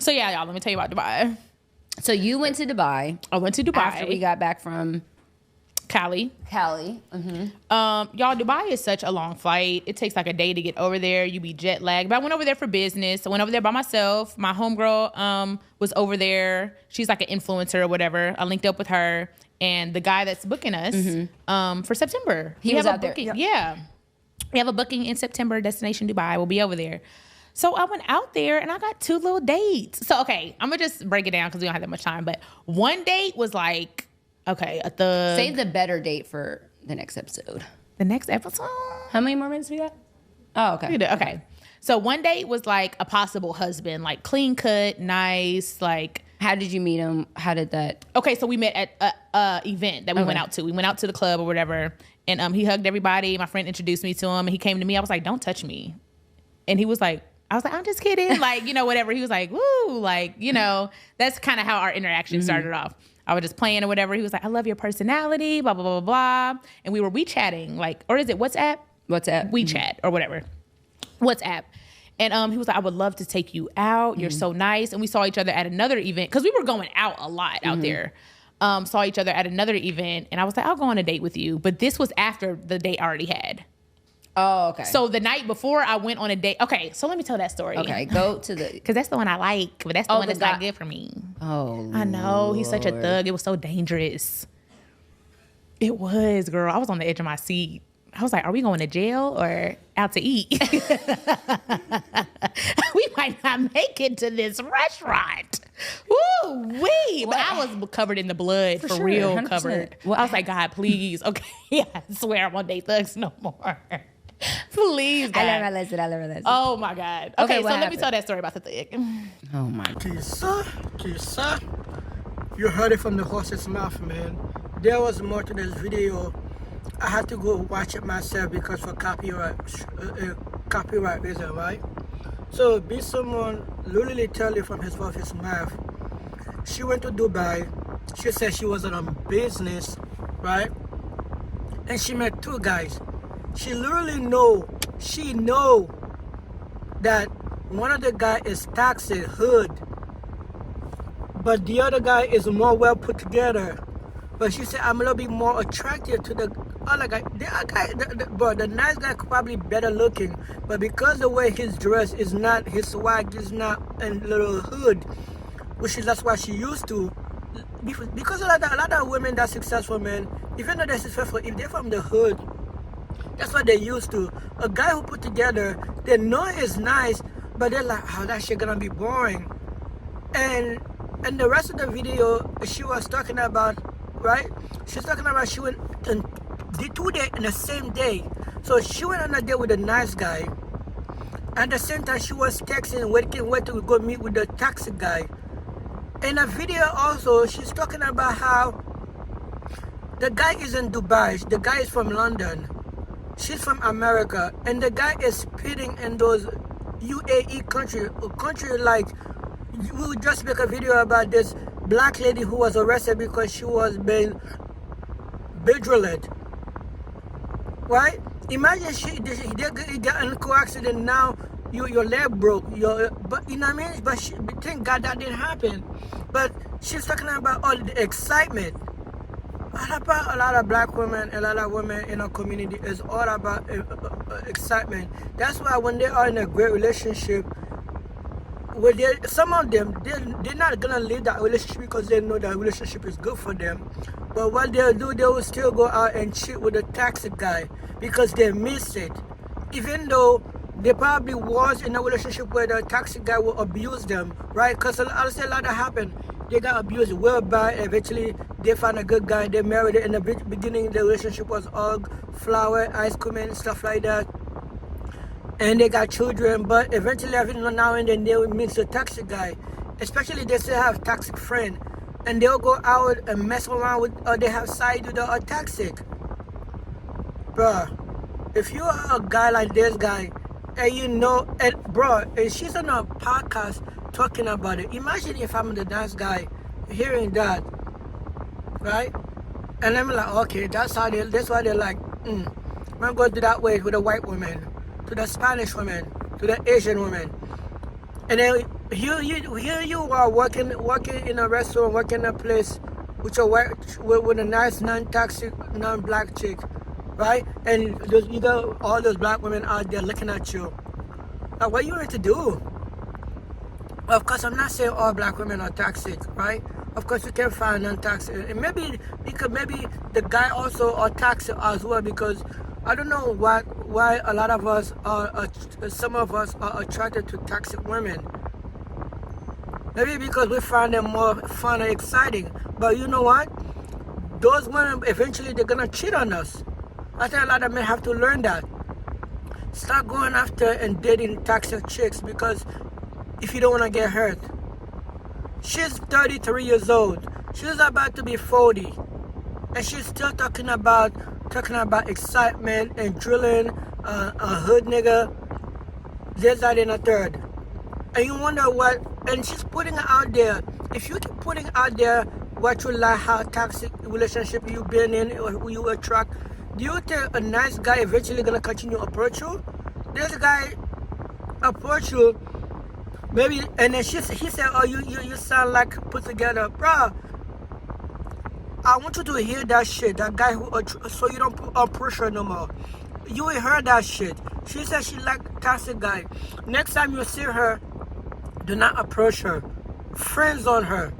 So yeah, y'all, let me tell you about Dubai. So you went to Dubai. I went to Dubai After we got back from Cali. Mm-hmm. Y'all, Dubai is such a long flight. It takes like a day to get over there. You be jet lagged. But I went over there for business. I went over there by myself. My homegirl was over there. She's like an influencer or whatever. I linked up with her and the guy that's booking us for September. He was out there. Yeah. We have a booking in September, Destination Dubai. We'll be over there. So I went out there and I got 2 little dates. So, okay, I'm going to just break it down because we don't have that much time. But one date was like, okay, a thug. Save the better date for the next episode. The next episode? How many more minutes we got? Oh, okay. Okay. So one date was like a possible husband, like clean cut, nice, like. How did you meet him? How did that? Okay, so we met at a event that we went out to. We went out to the club or whatever, and he hugged everybody. My friend introduced me to him, and he came to me. I was like, don't touch me. And he was like, I was like, I'm just kidding. Like, whatever. He was like, woo, like, that's kind of how our interaction started off. I was just playing or whatever. He was like, I love your personality, blah, blah, blah, blah, blah. And we were WeChatting, like, or is it WhatsApp? WhatsApp. WeChat or whatever. WhatsApp. And he was like, I would love to take you out. You're so nice. And we saw each other at another event because we were going out a lot out there. Saw each other at another event. And I was like, I'll go on a date with you. But this was after the date I already had. Oh, okay. So the night before I went on a date. Okay, so let me tell that story. Okay, go to the... Because that's the one I like. But that's the one that's not good for me. Oh, I know. He's such a thug. It was so dangerous. It was, girl. I was on the edge of my seat. I was like, are we going to jail or out to eat? We might not make it to this restaurant. Woo wee! But I was covered in the blood, for sure, real 100%. covered. Well, I was like, God, please. Okay, I swear I won't date thugs no more. Please, God. I learned my lesson. Oh, my God. Okay, so let me tell that story about the thug. Oh, my God. Kisa, you heard it from the horse's mouth, man. There was more to this video. I had to go watch it myself because for copyright reason, right? So, be someone literally tell you from his horse's mouth. She went to Dubai. She said she was on business, right? And she met 2 guys. She literally know that one of the guy is taxi hood, but the other guy is more well put together. But she said, I'm a little bit more attractive to the other guy. The other guy, the nice guy probably better looking, but because the way his dress is not, his swag is not in little hood, that's why she used to. Because a lot of women that successful, man, even though they're successful, if they're from the hood, that's what they used to. A guy who put together, they know it's nice, but they're like, oh, that shit gonna be boring. And the rest of the video, she was talking about, right? She's talking about she went and did 2 days in the same day. So she went on a date with a nice guy. At the same time, she was texting, waiting to go meet with the taxi guy. In a video also, she's talking about how the guy is in Dubai. The guy is from London. She's from America. And the guy is spitting in those UAE country like, we just make a video about this black lady who was arrested because she was being bedraggled. Right? Imagine they get in a car accident now, your leg broke. But you know what I mean? But thank God that didn't happen. But she's talking about all the excitement. A lot of black women, a lot of women in our community is all about excitement. That's why when they are in a great relationship, some of them, they're not gonna leave that relationship because they know that relationship is good for them. But what they'll do, they will still go out and cheat with the taxi guy because they miss it. Even though they probably was in a relationship where the taxi guy will abuse them, right? Because a lot that happened. They got abused well bad. Eventually, they found a good guy. They married it. In the beginning, the relationship was all flower, ice cream, and stuff like that. And they got children. But eventually, every now and then, they will mix the taxi guy. Especially, they still have toxic friend. And they'll go out and mess around with, or they have side with a toxic. Bruh, if you are a guy like this guy, and you know, and bro, and she's on a podcast talking about it. Imagine if I'm the nice guy hearing that, right? And I'm like, okay, that's why they're like, I'm gonna go to that way with the white woman, to the Spanish woman, to the Asian woman. And then Here you are working in a restaurant, working in a place with a white with a nice non-toxic non-black chick, right? And you got all those black women out there looking at you. Like, what you want to do? Of course, I'm not saying all black women are toxic, right? Of course, you can find non-toxic, and maybe the guy also are toxic as well, because I don't know why a lot of us are some of us are attracted to toxic women. Maybe because we find them more fun and exciting. But you know what? Those women, eventually they're gonna cheat on us. I think a lot of men have to learn that. Start going after and dating toxic chicks, because if you don't wanna get hurt. She's 33 years old. She's about to be 40. And she's still talking about excitement and drilling a hood nigga. This, that, and a third. And you wonder what, and she's putting it out there. If you keep putting out there what you like, how toxic relationship you've been in, or who you attract, do you think a nice guy eventually gonna continue to approach you? This guy approach you, maybe, and then he said, oh, you sound like put together. Bruh, I want you to hear that shit, that guy who, so you don't approach her no more. You ain't heard that shit. She said she like toxic guy. Next time you see her, do not approach her. Friends on her.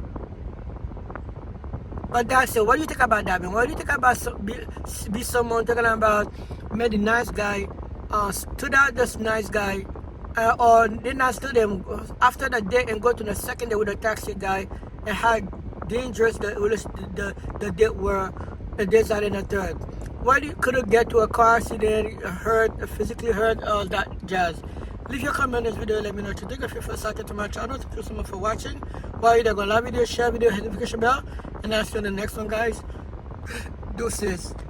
But that's it. What do you think about that, man? What do you think about be someone talking about maybe nice guy, stood out this nice guy, or did not stood them after the date and go to the second day with a taxi guy, and how dangerous the date were, and this, that, and the third. Why could it get to a car accident, hurt, physically hurt, all that jazz? Leave your comment in this video, let me know what you think. If you're first started to my channel, thank you so much for watching. While you're there, go like video, share video, hit the notification bell, and I'll see you in the next one, guys. Deuces.